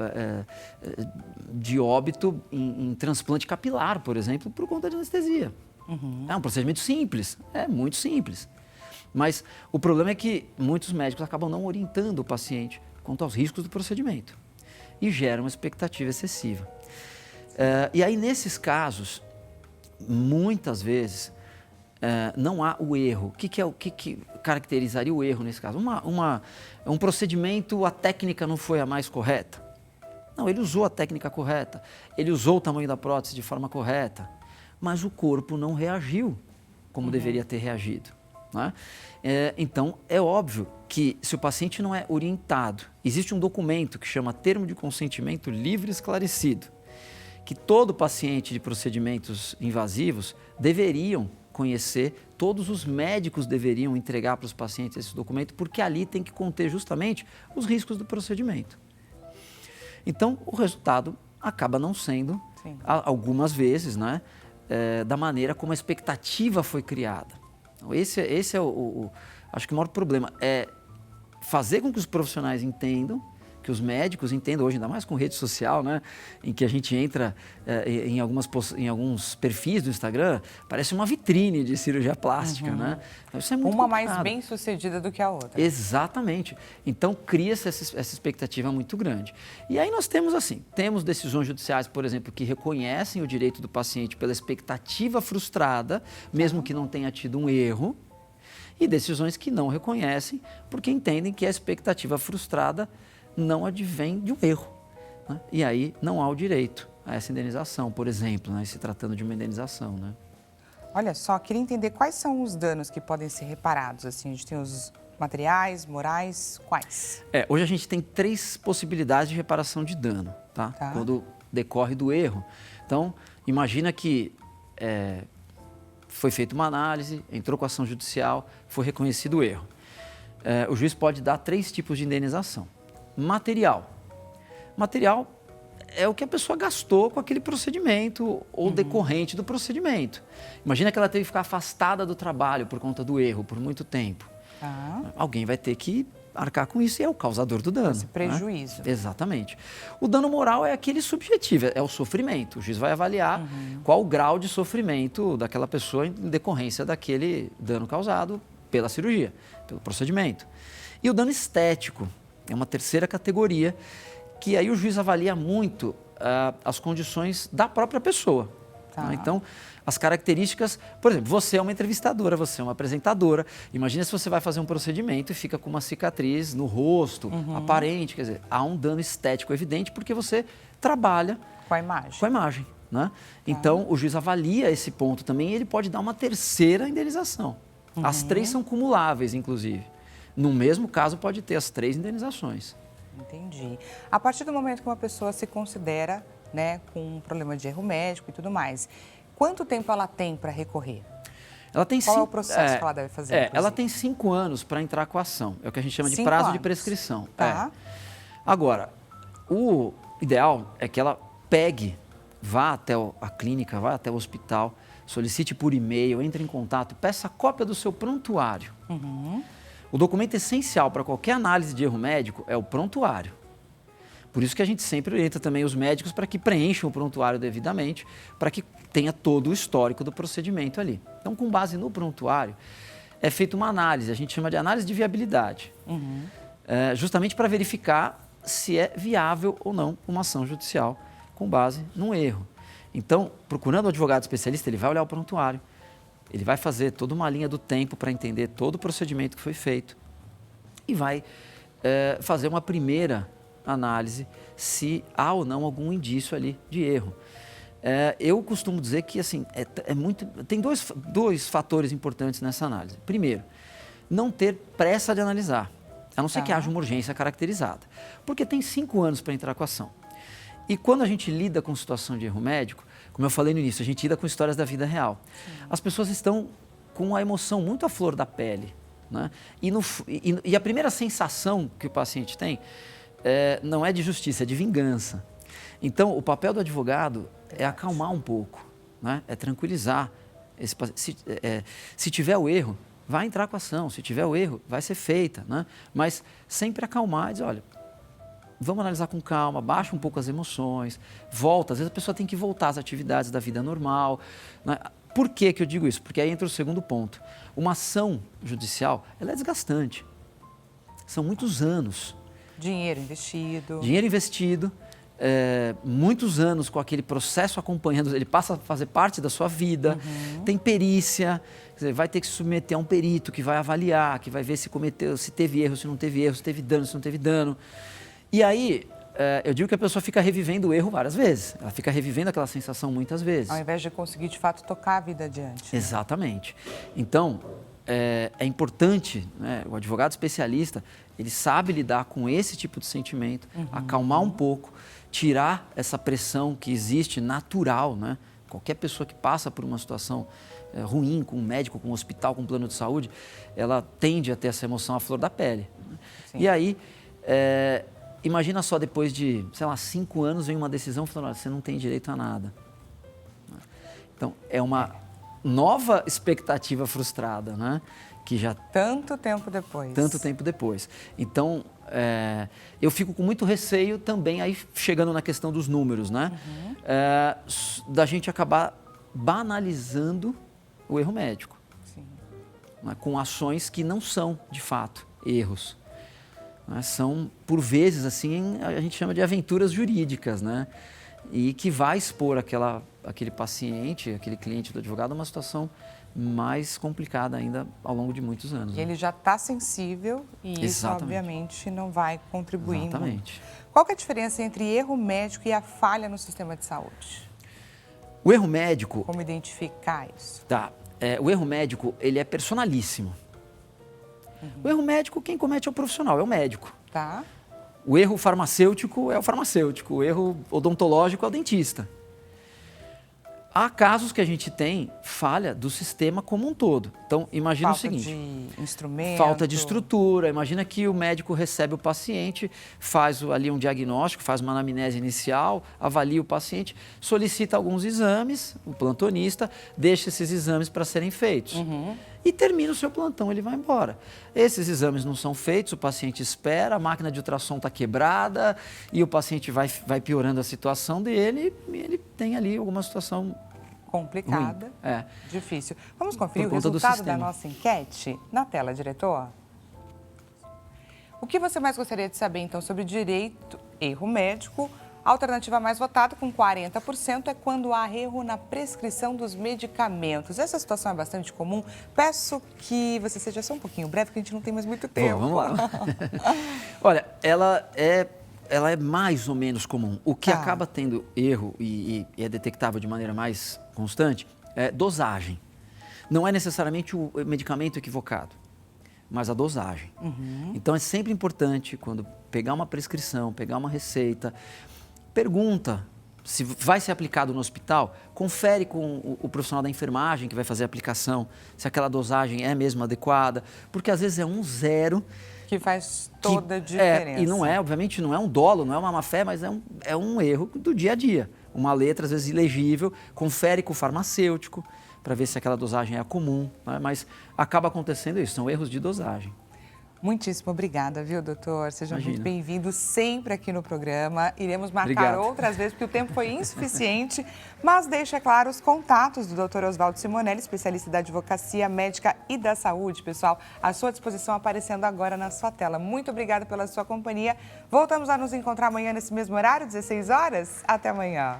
Speaker 4: de óbito em transplante capilar, por exemplo, por conta de anestesia. É um procedimento simples, é muito simples. Mas o problema é que muitos médicos acabam não orientando o paciente quanto aos riscos do procedimento e geram uma expectativa excessiva. E aí, nesses casos, muitas vezes, não há o erro. O que caracterizaria o erro nesse caso? Um procedimento, a técnica não foi a mais correta. Não, ele usou a técnica correta, ele usou o tamanho da prótese de forma correta, mas o corpo não reagiu como deveria ter reagido. Né? Então, é óbvio que se o paciente não é orientado, existe um documento que chama Termo de Consentimento Livre e Esclarecido, que todo paciente de procedimentos invasivos deveriam conhecer, todos os médicos deveriam entregar para os pacientes esse documento, porque ali tem que conter justamente os riscos do procedimento. Então, o resultado acaba não sendo, algumas vezes, né, da maneira como a expectativa foi criada. Então, esse é acho que o maior problema, é fazer com que os profissionais entendam, que os médicos entendam hoje, ainda mais com rede social, né, em que a gente entra em alguns perfis do Instagram, parece uma vitrine de cirurgia plástica, né? Então, isso é muito complicado.
Speaker 1: Mais bem sucedida do que a outra.
Speaker 4: Exatamente. Então, cria-se essa expectativa muito grande. E aí nós temos decisões judiciais, por exemplo, que reconhecem o direito do paciente pela expectativa frustrada, mesmo que não tenha tido um erro, e decisões que não reconhecem, porque entendem que a expectativa frustrada não advém de um erro, né? E aí não há o direito a essa indenização, por exemplo, né? Se tratando de uma indenização, né?
Speaker 1: Olha só, queria entender quais são os danos que podem ser reparados. Assim, a gente tem os materiais, morais, quais?
Speaker 4: Hoje a gente tem 3 possibilidades de reparação de dano, tá? Quando decorre do erro. Então, imagina que foi feita uma análise, entrou com a ação judicial, foi reconhecido o erro. O juiz pode dar 3 tipos de indenização. Material. Material é o que a pessoa gastou com aquele procedimento ou decorrente do procedimento. Imagina que ela teve que ficar afastada do trabalho por conta do erro por muito tempo. Alguém vai ter que arcar com isso e é o causador do dano. Esse
Speaker 1: prejuízo.
Speaker 4: Né? Exatamente. O dano moral é aquele subjetivo, é o sofrimento. O juiz vai avaliar qual o grau de sofrimento daquela pessoa em decorrência daquele dano causado pela cirurgia, pelo procedimento. E o dano estético é uma terceira categoria que aí o juiz avalia muito as condições da própria pessoa.
Speaker 1: Tá.
Speaker 4: Né? Então, as características, por exemplo, você é uma entrevistadora, você é uma apresentadora, imagina se você vai fazer um procedimento e fica com uma cicatriz no rosto, aparente, quer dizer, há um dano estético evidente porque você trabalha
Speaker 1: Com a imagem.
Speaker 4: com a imagem. Né? Então, o juiz avalia esse ponto também e ele pode dar uma terceira indenização. As 3 são cumuláveis, inclusive. No mesmo caso, pode ter as 3 indenizações.
Speaker 1: Entendi. A partir do momento que uma pessoa se considera, né, com um problema de erro médico e tudo mais, quanto tempo ela tem para recorrer?
Speaker 4: Ela tem
Speaker 1: Qual é o processo que ela deve fazer?
Speaker 4: Ela tem 5 anos para entrar com a ação. É o que a gente chama de
Speaker 1: 5
Speaker 4: prazo de
Speaker 1: anos.
Speaker 4: prescrição.
Speaker 1: Tá.
Speaker 4: Agora, o ideal é que ela vá até a clínica, vá até o hospital, solicite por e-mail, entre em contato, peça cópia do seu prontuário. O documento essencial para qualquer análise de erro médico é o prontuário. Por isso que a gente sempre orienta também os médicos para que preencham o prontuário devidamente, para que tenha todo o histórico do procedimento ali. Então, com base no prontuário, é feita uma análise, a gente chama de análise de viabilidade, justamente para verificar se é viável ou não uma ação judicial com base num erro. Então, procurando um advogado especialista, ele vai olhar o prontuário, ele vai fazer toda uma linha do tempo para entender todo o procedimento que foi feito e vai fazer uma primeira análise se há ou não algum indício ali de erro. Eu costumo dizer que assim, tem dois fatores importantes nessa análise. Primeiro, não ter pressa de analisar, a não ser que haja uma urgência caracterizada, porque tem 5 anos para entrar com a ação. E quando a gente lida com situação de erro médico, como eu falei no início, a gente lida com histórias da vida real. As pessoas estão com a emoção muito à flor da pele, né? E a primeira sensação que o paciente tem não é de justiça, é de vingança. Então, o papel do advogado é acalmar um pouco, né? É tranquilizar. Se tiver o erro, vai entrar com a ação. Se tiver o erro, vai ser feita, né? Mas sempre acalmar e dizer, olha, vamos analisar com calma, baixa um pouco as emoções, volta. Às vezes a pessoa tem que voltar às atividades da vida normal, né? Por que eu digo isso? Porque aí entra o segundo ponto. Uma ação judicial, ela é desgastante. São muitos anos.
Speaker 1: Dinheiro investido.
Speaker 4: Muitos anos com aquele processo acompanhando, ele passa a fazer parte da sua vida, tem perícia, quer dizer, vai ter que se submeter a um perito que vai avaliar, que vai ver se teve erro, se não teve erro, se teve dano, se não teve dano. E aí, eu digo que a pessoa fica revivendo o erro várias vezes, ela fica revivendo aquela sensação muitas vezes.
Speaker 1: Ao invés de conseguir, de fato, tocar a vida adiante. Né?
Speaker 4: Exatamente. Então, é importante, né, o advogado especialista, ele sabe lidar com esse tipo de sentimento, acalmar um pouco, tirar essa pressão que existe natural, né? Qualquer pessoa que passa por uma situação ruim, com um médico, com um hospital, com um plano de saúde, ela tende a ter essa emoção à flor da pele. Né? E aí, imagina só, depois de, 5 anos, vem uma decisão falando, você não tem direito a nada. Então, é uma nova expectativa frustrada, né? Que já...
Speaker 1: Tanto tempo depois.
Speaker 4: Então, eu fico com muito receio também, aí chegando na questão dos números, né? Da gente acabar banalizando o erro médico.
Speaker 1: Sim.
Speaker 4: Né? Com ações que não são, de fato, erros. Né? São, por vezes, assim, a gente chama de aventuras jurídicas, né? E que vai expor aquele paciente, aquele cliente do advogado a uma situação mais complicada ainda ao longo de muitos anos.
Speaker 1: E ele já está sensível e isso, obviamente, não vai contribuir.
Speaker 4: Exatamente.
Speaker 1: Qual que é a diferença entre erro médico e a falha no sistema de saúde?
Speaker 4: O erro médico...
Speaker 1: Como identificar isso?
Speaker 4: Tá. O erro médico, ele é personalíssimo. O erro médico, quem comete é o profissional, é o médico.
Speaker 1: Tá.
Speaker 4: O erro farmacêutico é o farmacêutico, o erro odontológico é o dentista. Há casos que a gente tem falha do sistema como um todo. Então, imagina o seguinte.
Speaker 1: Falta de instrumento.
Speaker 4: Falta de estrutura. Imagina que o médico recebe o paciente, faz ali um diagnóstico, faz uma anamnese inicial, avalia o paciente, solicita alguns exames, o plantonista deixa esses exames para serem feitos. E termina o seu plantão, ele vai embora. Esses exames não são feitos, o paciente espera, a máquina de ultrassom está quebrada e o paciente vai piorando a situação dele e ele tem ali alguma situação
Speaker 1: complicada, difícil. Vamos conferir o resultado da nossa enquete na tela, diretor? O que você mais gostaria de saber, então, sobre direito erro médico. A alternativa mais votada, com 40%, é quando há erro na prescrição dos medicamentos. Essa situação é bastante comum. Peço que você seja só um pouquinho breve, porque a gente não tem mais muito tempo.
Speaker 4: Bom, vamos lá. Olha, ela é mais ou menos comum. O que acaba tendo erro e é detectável de maneira mais constante é dosagem. Não é necessariamente o medicamento equivocado, mas a dosagem. Então, é sempre importante, quando pegar uma prescrição, pegar uma receita, pergunta se vai ser aplicado no hospital, confere com o profissional da enfermagem que vai fazer a aplicação, se aquela dosagem é mesmo adequada, porque às vezes é um zero
Speaker 1: que faz toda a diferença.
Speaker 4: E não é, obviamente, não é um dolo, não é uma má fé, mas é um erro do dia a dia. Uma letra, às vezes, ilegível, confere com o farmacêutico para ver se aquela dosagem é comum, né? Mas acaba acontecendo isso, são erros de dosagem.
Speaker 1: Muitíssimo obrigada, viu, doutor? Seja
Speaker 4: Imagina.
Speaker 1: muito bem-vindo sempre aqui no programa. Iremos marcar outras vezes, porque o tempo foi insuficiente. Mas deixa claro os contatos do doutor Oswaldo Simonelli, especialista da advocacia médica e da saúde, pessoal, à sua disposição, aparecendo agora na sua tela. Muito obrigada pela sua companhia. Voltamos a nos encontrar amanhã nesse mesmo horário, 16 horas. Até amanhã.